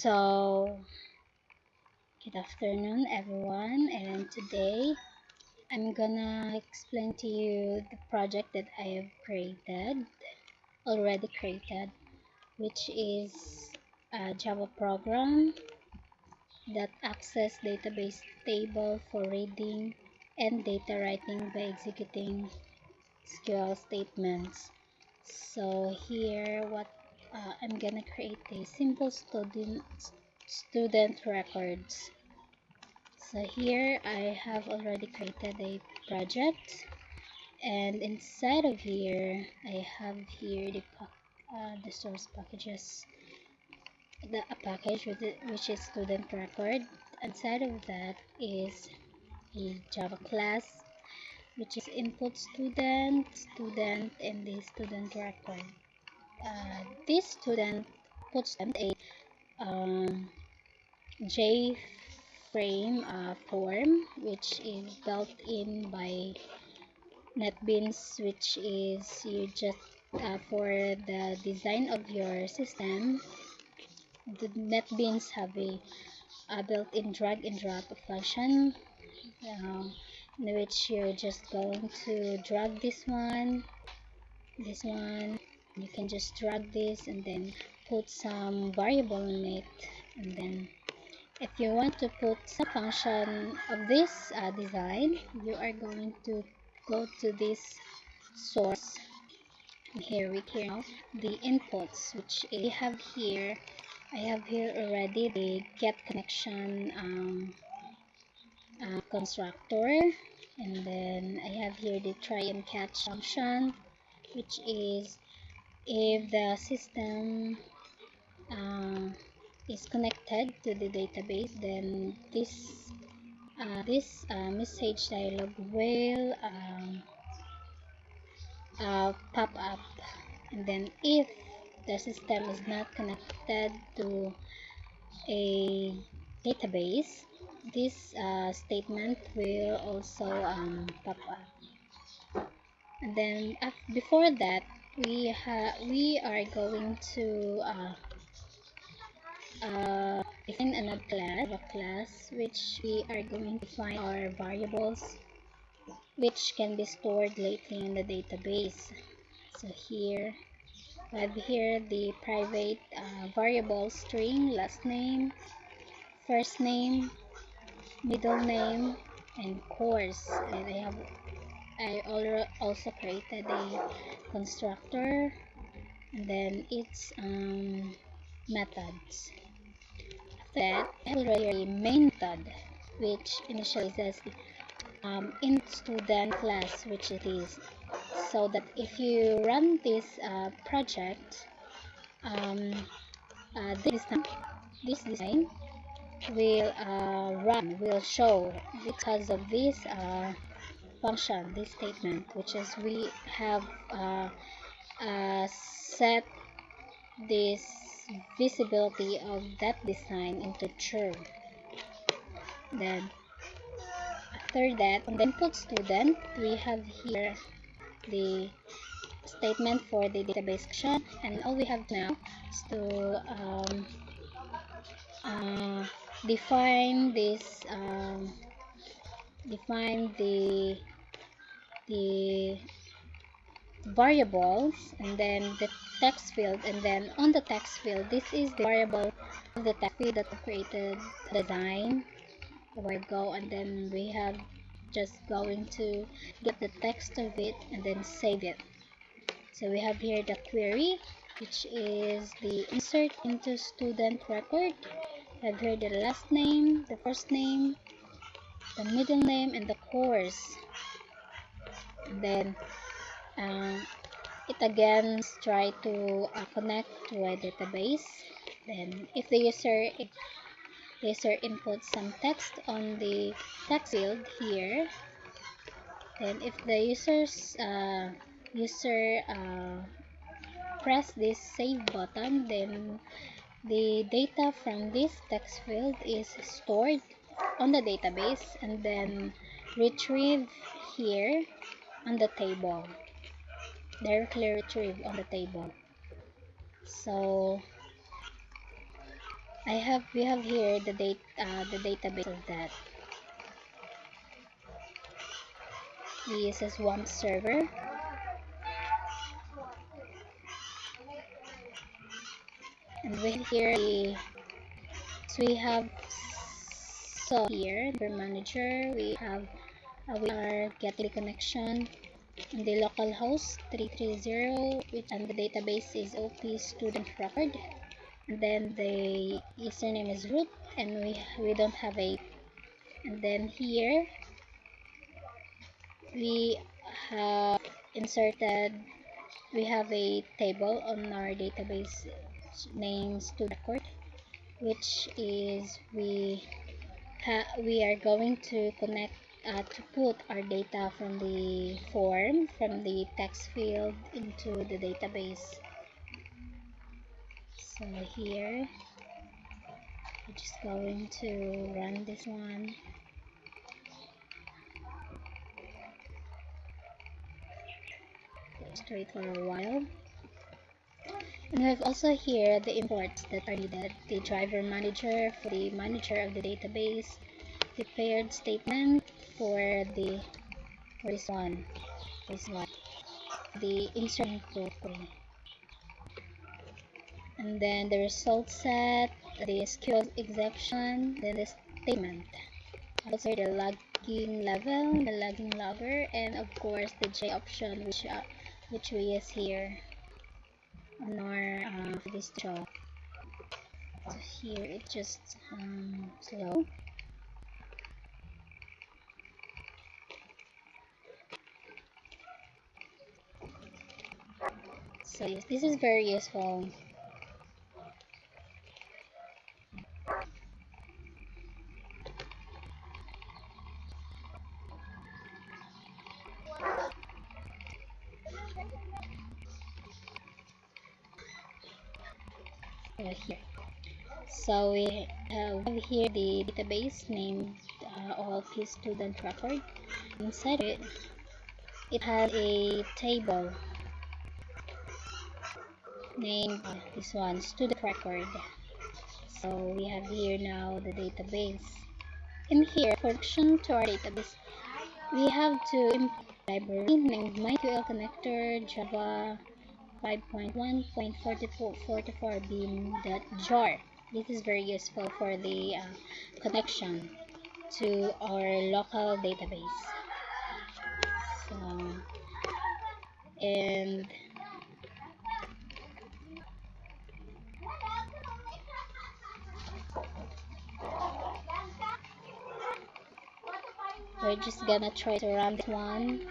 So, good afternoon, everyone, and today I'm gonna explain to you the project that I have already created, which is a Java program that access database table for reading and data writing by executing SQL statements. So here, what I'm gonna create a simple student records. So here I have already created a project, and inside of here I have here the source packages, a package which is student record. Inside of that is a Java class which is input student, and the student record. This student puts a um, J-frame form, which is built in by NetBeans, which is you just for the design of your system. The NetBeans have a built-in drag and drop function, uh, in which you're just going to drag this one. You can just drag this and then put some variable in it, and then if you want to put some function of this design, you are going to go to this source. And here we can now the inputs, which I have here. I have here already the get connection constructor, and then I have here the try and catch function, which is if the system uh, is connected to the database, then this message dialog will pop up. And then if the system is not connected to a database, this statement will also pop up. And then before that, we are going to define another class, which we are going to find our variables which can be stored later in the database. So here we have here the private variable string, last name, first name, middle name, and course. And I also created a constructor, and then its methods. After that, I have already a main method, which initializes in student class, which it is, so that if you run this project, um, this design will show because of this function, this statement, which is we have set this visibility of that design into true. Then after that, on the input student, we have here the statement for the database section, and all we have now is to uh, define this define the variables, and then the text field, and then on the text field, this is the variable of the text field that we created design a while ago, and then we have just going to get the text of it and then save it. So we have here the query, which is the insert into student record. We have here the last name, the first name, the middle name, and the course. And then it again try to connect to a database. Then if the user inputs some text on the text field here, then if the user press this save button, then the data from this text field is stored on the database and then retrieved here on the table, directly retrieved on the table. So we have here the database of that. We use a Swamp server, and we have here we have so here the manager. We are getting the connection on the local host 330, which and the database is OP student record, and then the username is root, and we don't have a. And then here we have inserted, we have a table on our database named studentRecord, which is we are going to connect to put our data from the form, from the text field into the database. So here we're just going to run this one. Let's wait for a while. And we have also here the imports that are needed: the driver manager for the manager of the database, the paired statement for this one, the insert protocol, and then the result set, the SQL exception, then the statement, also the logging level, the logging logger, and of course the J option, which we use here on our for this job. So here it's just slow. So yes, this is very useful. Here. So we have here the database named OLP student record. Inside it, it has a table named this one, student record. So we have here now the database. In here, for connection to our database, we have to import a library named MySQL connector Java 5.1.44 beam.jar. This is very useful for the connection to our local database. So, and we're just gonna try to run this one.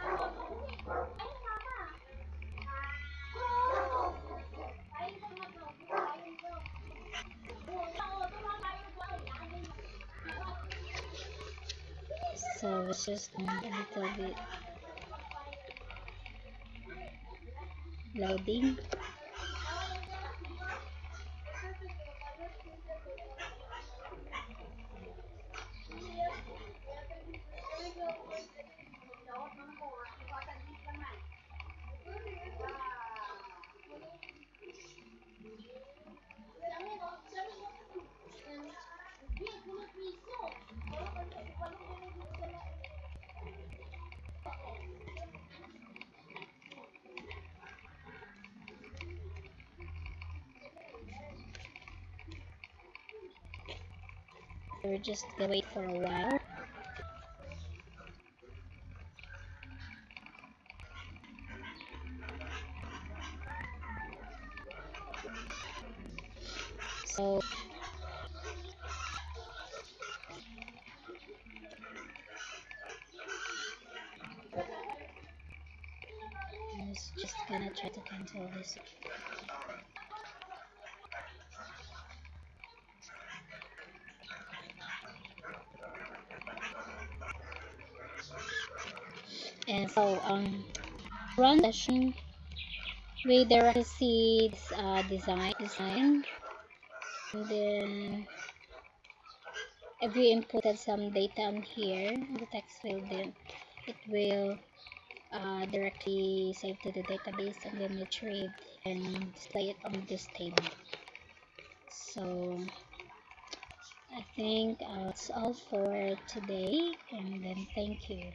So it's just a little bit loading. We're just gonna wait for a while. So I'm just gonna try to cancel this. And so run session, we directly see this design, and then if we inputted some data on here in the text field, then it will directly save to the database and then retrieve and display it on this table. So I think that's all for today, and then thank you.